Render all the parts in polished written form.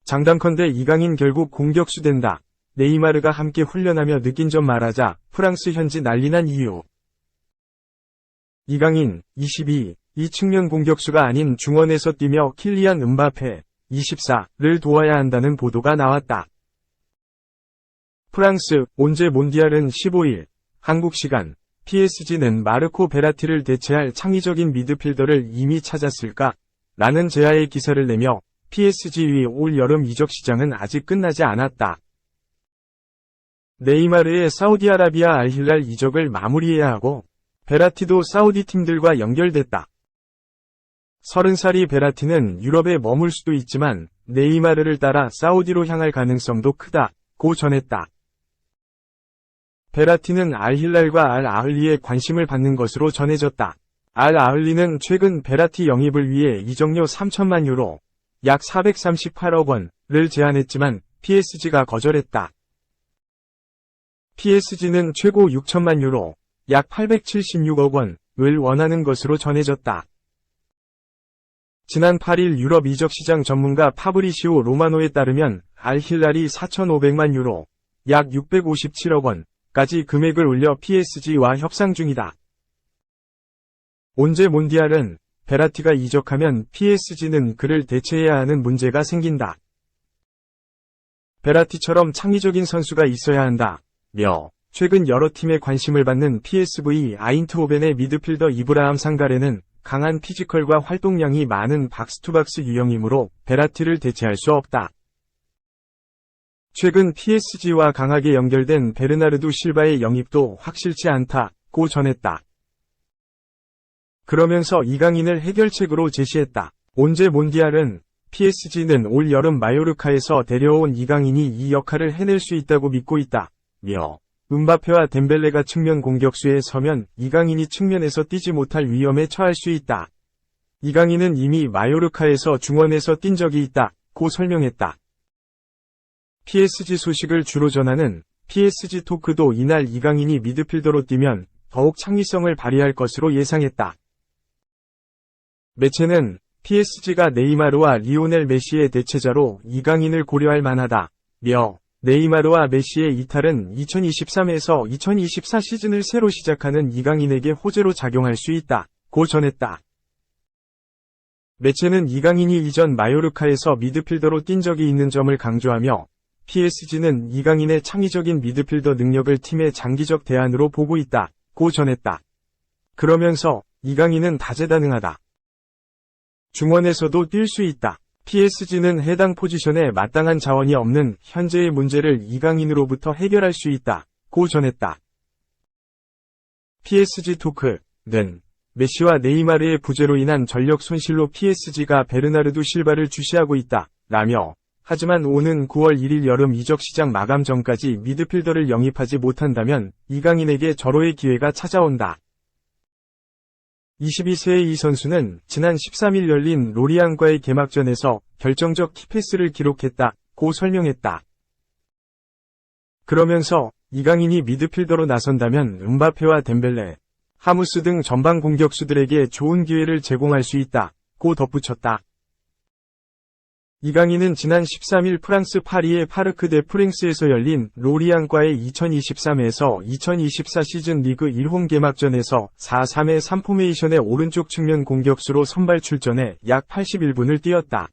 장담컨대 이강인 결국 공격수 된다. 네이마르가 함께 훈련하며 느낀 점 말하자 프랑스 현지 난리난 이유. 이강인, 22, 이 측면 공격수가 아닌 중원에서 뛰며 킬리안 음바페, 24를 도와야 한다는 보도가 나왔다. 프랑스, 온제 몬디알은 15일, 한국 시간, PSG는 마르코 베라티를 대체할 창의적인 미드필더를 이미 찾았을까? 라는 제야의 기사를 내며 PSG의 올 여름 이적 시장은 아직 끝나지 않았다. 네이마르의 사우디아라비아 알힐랄 이적을 마무리해야 하고 베라티도 사우디 팀들과 연결됐다. 30살이 베라티는 유럽에 머물 수도 있지만 네이마르를 따라 사우디로 향할 가능성도 크다고 전했다. 베라티는 알힐랄과 알-아흘리에 관심을 받는 것으로 전해졌다. 알-아흘리는 최근 베라티 영입을 위해 이적료 3천만 유로, 약 438억 원을 제안했지만 PSG가 거절했다. PSG는 최고 6천만 유로, 약 876억 원을 원하는 것으로 전해졌다. 지난 8일 유럽 이적 시장 전문가 파브리시오 로마노에 따르면 알힐랄이 4,500만 유로, 약 657억 원까지 금액을 올려 PSG와 협상 중이다. 온제 몬디알은 베라티가 이적하면 PSG는 그를 대체해야 하는 문제가 생긴다. 베라티처럼 창의적인 선수가 있어야 한다며 최근 여러 팀의 관심을 받는 PSV 아인트호벤의 미드필더 이브라함 상가레는 강한 피지컬과 활동량이 많은 박스투박스 유형이므로 베라티를 대체할 수 없다. 최근 PSG와 강하게 연결된 베르나르두 실바의 영입도 확실치 않다고 전했다. 그러면서 이강인을 해결책으로 제시했다. 온제 몬디알은 PSG는 올 여름 마요르카에서 데려온 이강인이 이 역할을 해낼 수 있다고 믿고 있다며 음바페와 덴벨레가 측면 공격수에 서면 이강인이 측면에서 뛰지 못할 위험에 처할 수 있다. 이강인은 이미 마요르카에서 중원에서 뛴 적이 있다고 설명했다. PSG 소식을 주로 전하는 PSG 토크도 이날 이강인이 미드필더로 뛰면 더욱 창의성을 발휘할 것으로 예상했다. 매체는 PSG가 네이마르와 리오넬 메시의 대체자로 이강인을 고려할 만하다며 네이마르와 메시의 이탈은 2023에서 2024 시즌을 새로 시작하는 이강인에게 호재로 작용할 수 있다고 전했다. 매체는 이강인이 이전 마요르카에서 미드필더로 뛴 적이 있는 점을 강조하며 PSG는 이강인의 창의적인 미드필더 능력을 팀의 장기적 대안으로 보고 있다고 전했다. 그러면서 이강인은 다재다능하다. 중원에서도 뛸 수 있다. PSG는 해당 포지션에 마땅한 자원이 없는 현재의 문제를 이강인으로부터 해결할 수 있다고 전했다. PSG 토크는 메시와 네이마르의 부재로 인한 전력 손실로 PSG가 베르나르두 실바를 주시하고 있다라며 하지만 오는 9월 1일 여름 이적 시장 마감 전까지 미드필더를 영입하지 못한다면 이강인에게 절호의 기회가 찾아온다. 22세의 이 선수는 지난 13일 열린 로리앙과의 개막전에서 결정적 키패스를 기록했다고 설명했다. 그러면서 이강인이 미드필더로 나선다면 음바페와 덴벨레, 하무스 등 전방 공격수들에게 좋은 기회를 제공할 수 있다고 덧붙였다. 이강인은 지난 13일 프랑스 파리의 파르크 데 프랭스에서 열린 로리앙과의 2023에서 2024 시즌 리그 1홈 개막전에서 4-3-3 포메이션의 오른쪽 측면 공격수로 선발 출전해 약 81분을 뛰었다.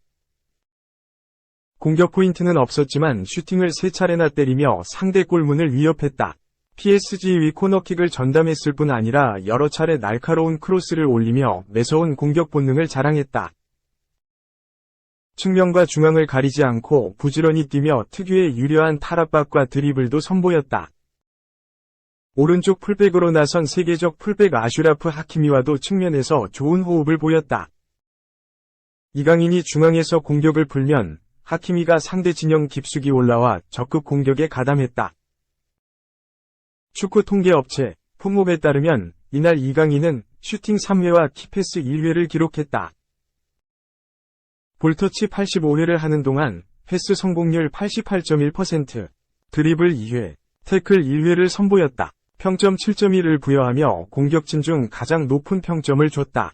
공격 포인트는 없었지만 슈팅을 3차례나 때리며 상대 골문을 위협했다. PSG의 코너킥을 전담했을 뿐 아니라 여러 차례 날카로운 크로스를 올리며 매서운 공격 본능을 자랑했다. 측면과 중앙을 가리지 않고 부지런히 뛰며 특유의 유려한 탈압박과 드리블도 선보였다. 오른쪽 풀백으로 나선 세계적 풀백 아슈라프 하키미와도 측면에서 좋은 호흡을 보였다. 이강인이 중앙에서 공격을 풀면 하키미가 상대 진영 깊숙이 올라와 적극 공격에 가담했다. 축구 통계 업체 풋몹에 따르면 이날 이강인은 슈팅 3회와 키패스 1회를 기록했다. 볼터치 85회를 하는 동안 패스 성공률 88.1%, 드리블 2회, 태클 1회를 선보였다. 평점 7.1을 부여하며 공격진 중 가장 높은 평점을 줬다.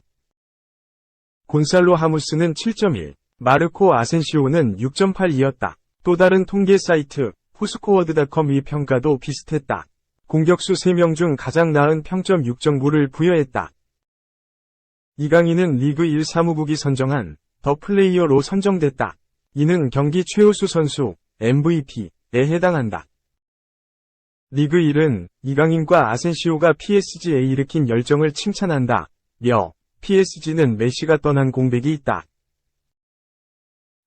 곤살로 하무스는 7.1, 마르코 아센시오는 6.8이었다. 또 다른 통계 사이트 포스코워드.com의 평가도 비슷했다. 공격수 3명 중 가장 나은 평점 6.9를 부여했다. 이강인은 리그 1 사무국이 선정한 더 플레이어로 선정됐다. 이는 경기 최우수 선수 MVP에 해당한다. 리그 1은 이강인과 아센시오가 PSG에 일으킨 열정을 칭찬한다. 며 PSG는 메시가 떠난 공백이 있다.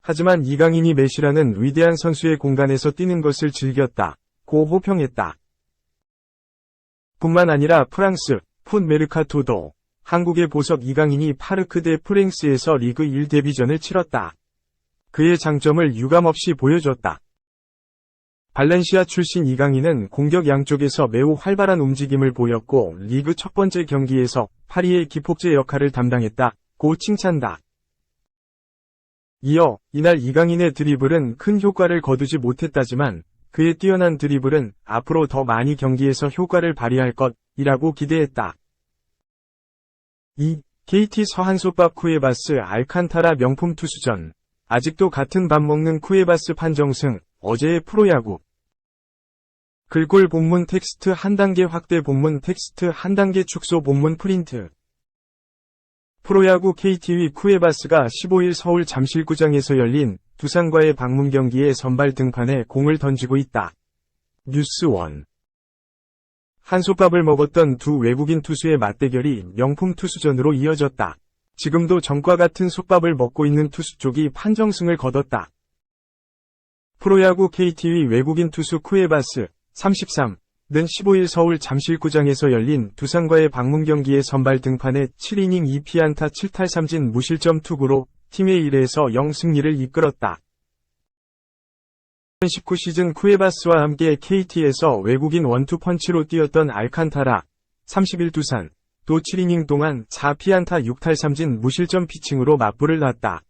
하지만 이강인이 메시라는 위대한 선수의 공간에서 뛰는 것을 즐겼다. 고 호평했다. 뿐만 아니라 프랑스 풋 메르카토도 한국의 보석 이강인이 파르크 대 프랭스에서 리그 1 데뷔전을 치렀다. 그의 장점을 유감없이 보여줬다. 발렌시아 출신 이강인은 공격 양쪽에서 매우 활발한 움직임을 보였고 리그 첫 번째 경기에서 파리의 기폭제 역할을 담당했다. 고 칭찬다. 이어 이날 이강인의 드리블은 큰 효과를 거두지 못했다지만 그의 뛰어난 드리블은 앞으로 더 많이 경기에서 효과를 발휘할 것이라고 기대했다. 2. KT 서한솥밥 쿠에바스 알칸타라 명품 투수전. 아직도 같은 밥 먹는 쿠에바스 판정승. 어제의 프로야구. 글꼴 본문 텍스트 한 단계 확대 본문 텍스트 한 단계 축소 본문 프린트. 프로야구 KT의 쿠에바스가 15일 서울 잠실구장에서 열린 두산과의 방문 경기에 선발 등판에 공을 던지고 있다. 뉴스1. 한솥밥을 먹었던 두 외국인 투수의 맞대결이 명품 투수전으로 이어졌다. 지금도 전과 같은 솥밥을 먹고 있는 투수 쪽이 판정승을 거뒀다. 프로야구 KT의 외국인 투수 쿠에바스 33는 15일 서울 잠실구장에서 열린 두산과의 방문 경기에 선발 등판해 7이닝 2피안타 7탈 3진 무실점 투구로 팀의 1에서 0 승리를 이끌었다. 2019 시즌 쿠에바스와 함께 KT에서 외국인 원투펀치로 뛰었던 알칸타라 31 두산 또 7이닝 동안 4피안타 6탈 3진 무실점 피칭으로 맞불을 놨다.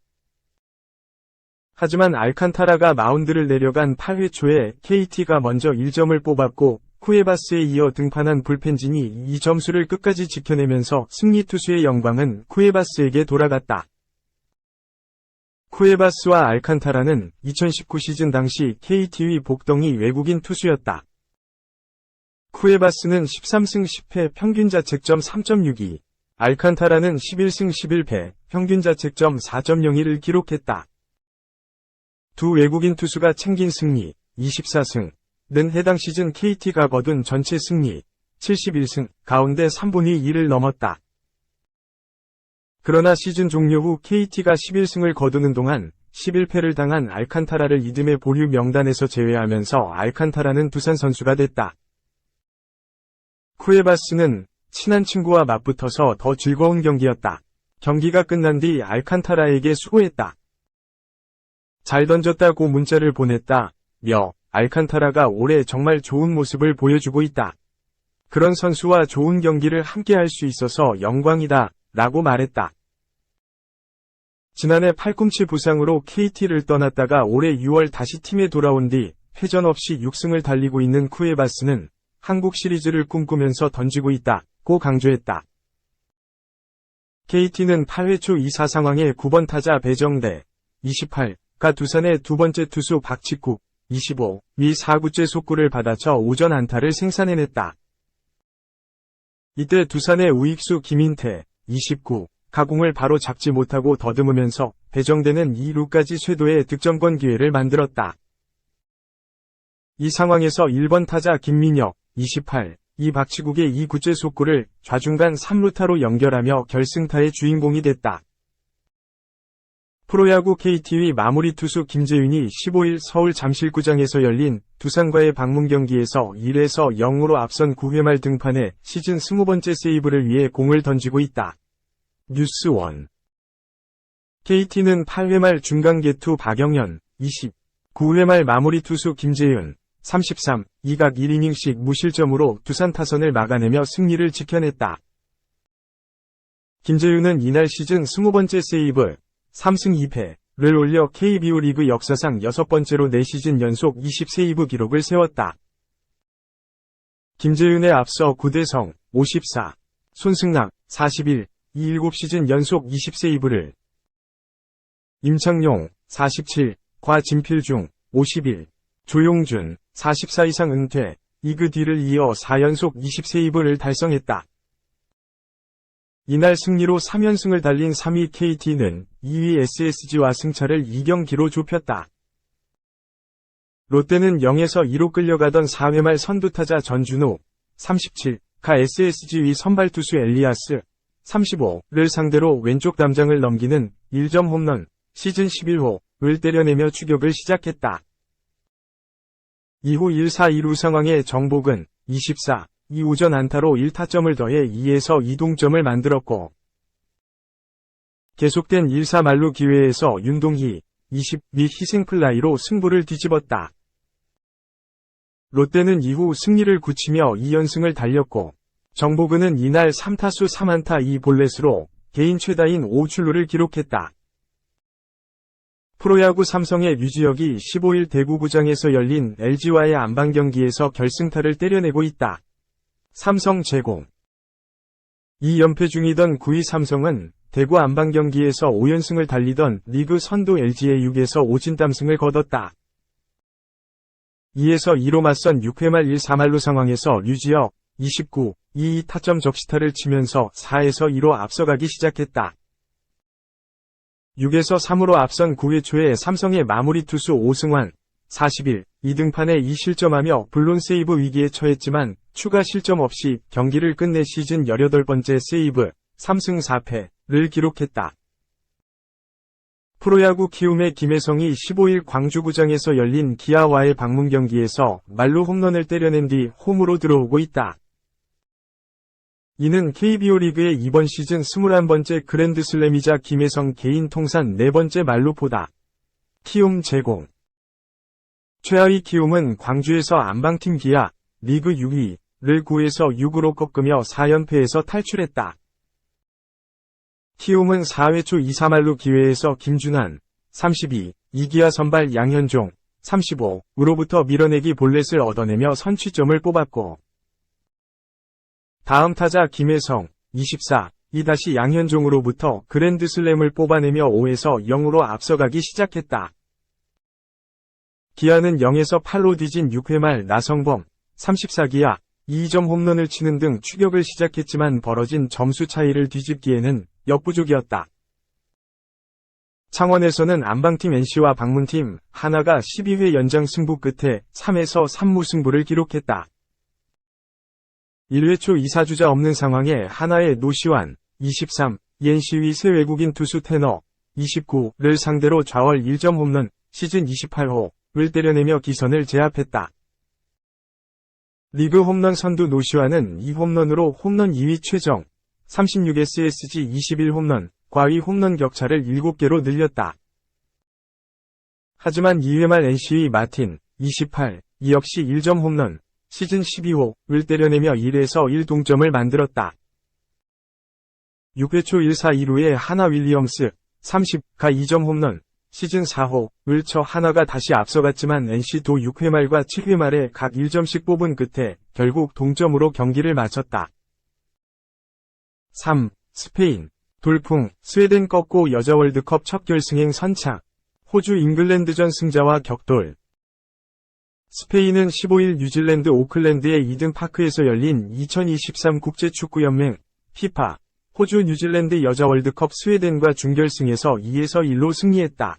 하지만 알칸타라가 마운드를 내려간 8회 초에 KT가 먼저 1점을 뽑았고 쿠에바스에 이어 등판한 불펜진이 이 점수를 끝까지 지켜내면서 승리 투수의 영광은 쿠에바스에게 돌아갔다. 쿠에바스와 알칸타라는 2019 시즌 당시 KT의 복덩이 외국인 투수였다. 쿠에바스는 13승 10패 평균 자책점 3.62, 알칸타라는 11승 11패 평균 자책점 4.01을 기록했다. 두 외국인 투수가 챙긴 승리 24승 는 해당 시즌 KT가 거둔 전체 승리 71승 가운데 3분의 2를 넘었다. 그러나 시즌 종료 후 KT가 11승을 거두는 동안 11패를 당한 알칸타라를 이듬해 보류 명단에서 제외하면서 알칸타라는 두산 선수가 됐다. 쿠에바스는 친한 친구와 맞붙어서 더 즐거운 경기였다. 경기가 끝난 뒤 알칸타라에게 수고했다. 잘 던졌다고 문자를 보냈다. 며 알칸타라가 올해 정말 좋은 모습을 보여주고 있다. 그런 선수와 좋은 경기를 함께 할 수 있어서 영광이다. 라고 말했다. 지난해 팔꿈치 부상으로 KT를 떠났다가 올해 6월 다시 팀에 돌아온 뒤 패전 없이 6승을 달리고 있는 쿠에바스는 한국 시리즈를 꿈꾸면서 던지고 있다고 강조했다. KT는 8회 초 2사 상황에 9번 타자 배정대 28가 두산의 두 번째 투수 박치국 25위 4구째 속구를 받아쳐 오전 안타를 생산해냈다. 이때 두산의 우익수 김인태 29가 공을 바로 잡지 못하고 더듬으면서 배정대는 2루까지 쇄도해 득점권 기회를 만들었다. 이 상황에서 1번 타자 김민혁 28, 이 박치국의 2구째 속구를 좌중간 3루타로 연결하며 결승타의 주인공이 됐다. 프로야구 KT의 마무리 투수 김재윤이 15일 서울 잠실구장에서 열린 두산과의 방문 경기에서 1에서 0으로 앞선 9회 말 등판해 시즌 20번째 세이브를 위해 공을 던지고 있다. 뉴스1. KT는 8회 말 중간 개투 박영현 20, 9회 말 마무리 투수 김재윤 33, 2각 1이닝씩 무실점으로 두산 타선을 막아내며 승리를 지켜냈다. 김재윤은 이날 시즌 20번째 세이브 3승 2패를 올려 KBO 리그 역사상 6번째로 4시즌 연속 20세이브 기록을 세웠다. 김재윤에 앞서 구대성 54, 손승락 41, 이 7시즌 연속 20세이브를, 임창용 47, 과진필중 51, 조용준 44 이상 은퇴, 이그 뒤를 이어 4연속 20세이브를 달성했다. 이날 승리로 3연승을 달린 3위 KT는 2위 SSG와 승차를 2경기로 좁혔다. 롯데는 0에서 2로 끌려가던 4회 말 선두타자 전준우 37가 SSG 위 선발 투수 엘리아스 35를 상대로 왼쪽 담장을 넘기는 1점 홈런 시즌 11호를 때려내며 추격을 시작했다. 이후 1-4-2루 상황에 정복은 24, 2우전 안타로 1타점을 더해 2에서 2동점을 만들었고, 계속된 1-4 만루 기회에서 윤동희 20 및 희생플라이로 승부를 뒤집었다. 롯데는 이후 승리를 굳히며 2연승을 달렸고, 정보근은 이날 3타수 3안타 2볼넷으로 개인 최다인 5출루를 기록했다. 프로야구 삼성의 류지혁이 15일 대구구장에서 열린 LG와의 안방 경기에서 결승타를 때려내고 있다. 삼성 제공 2연패 중이던 9위 삼성은 대구 안방 경기에서 5연승을 달리던 리그 선두 LG의 6에서 5진땀승을 거뒀다. 2에서 2로 맞선 6회 말 1-4말루 상황에서 류지혁 29, 2타점 적시타를 치면서 4에서 2로 앞서가기 시작했다. 6에서 3으로 앞선 9회 초에 삼성의 마무리 투수 오승환 41, 2등판에 2실점하며 불론 세이브 위기에 처했지만 추가 실점 없이 경기를 끝내 시즌 18번째 세이브 3승 4패를 기록했다. 프로야구 키움의 김혜성이 15일 광주구장에서 열린 기아와의 방문 경기에서 말루 홈런을 때려낸 뒤 홈으로 들어오고 있다. 이는 KBO 리그의 이번 시즌 21번째 그랜드슬램이자 김혜성 개인 통산 4번째 말루포다. 키움 제공 최하위 키움은 광주에서 안방팀 기아, 리그 6위를 9에서 6으로 꺾으며 4연패에서 탈출했다. 키움은 4회 초 2-4말루 기회에서 김준환, 32, 이기아 선발 양현종, 35으로부터 밀어내기 볼넷을 얻어내며 선취점을 뽑았고, 다음 타자 김혜성, 24, 이 다시 양현종으로부터 그랜드슬램을 뽑아내며 5에서 0으로 앞서가기 시작했다. 기아는 0에서 8로 뒤진 6회 말 나성범, 34기아, 2점 홈런을 치는 등 추격을 시작했지만 벌어진 점수 차이를 뒤집기에는 역부족이었다. 창원에서는 안방팀 NC와 방문팀 하나가 12회 연장 승부 끝에 3에서 3무 승부를 기록했다. 1회 초 2사주자 없는 상황에 하나의 노시환, 23, NC위 새 외국인 투수 테너, 29를 상대로 좌월 1점 홈런, 시즌 28호를 때려내며 기선을 제압했다. 리그 홈런 선두 노시환은 이 홈런으로 홈런 2위 최정, 36 SSG 21 홈런, 과위 홈런 격차를 7개로 늘렸다. 하지만 2회 말 NC의 마틴, 28, 이 역시 1점 홈런, 시즌 12호를 때려내며 1에서 1 동점을 만들었다. 6회 초 1-4-2루에 하나 윌리엄스, 30가 2점 홈런, 시즌 4호를 쳐 하나가 다시 앞서갔지만 NC도 6회 말과 7회 말에 각 1점씩 뽑은 끝에 결국 동점으로 경기를 마쳤다. 3. 스페인 돌풍, 스웨덴 꺾고 여자 월드컵 첫 결승행 선착, 호주 잉글랜드전 승자와 격돌. 스페인은 15일 뉴질랜드 오클랜드의 이든 파크에서 열린 2023 국제축구연맹 FIFA 호주 뉴질랜드 여자 월드컵 스웨덴과 준결승에서 2에서 1로 승리했다.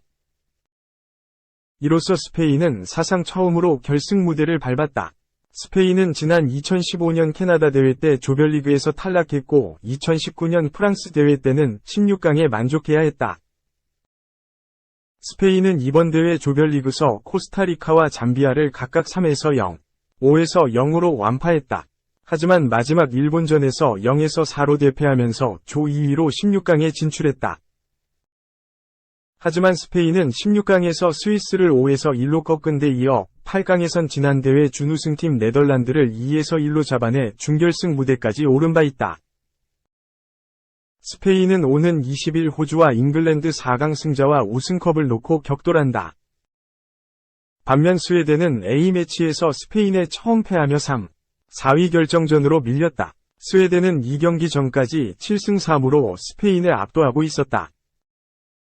이로써 스페인은 사상 처음으로 결승 무대를 밟았다. 스페인은 지난 2015년 캐나다 대회 때 조별리그에서 탈락했고 2019년 프랑스 대회 때는 16강에 만족해야 했다. 스페인은 이번 대회 조별리그서 코스타리카와 잠비아를 각각 3에서 0, 5에서 0으로 완파했다. 하지만 마지막 일본전에서 0에서 4로 대패하면서 조 2위로 16강에 진출했다. 하지만 스페인은 16강에서 스위스를 5에서 1로 꺾은 데 이어 8강에선 지난 대회 준우승팀 네덜란드를 2에서 1로 잡아내 준결승 무대까지 오른 바 있다. 스페인은 오는 20일 호주와 잉글랜드 4강 승자와 우승컵을 놓고 격돌한다. 반면 스웨덴은 A매치에서 스페인에 처음 패하며 3, 4위 결정전으로 밀렸다. 스웨덴은 이 경기 전까지 7승 3무로 스페인을 압도하고 있었다.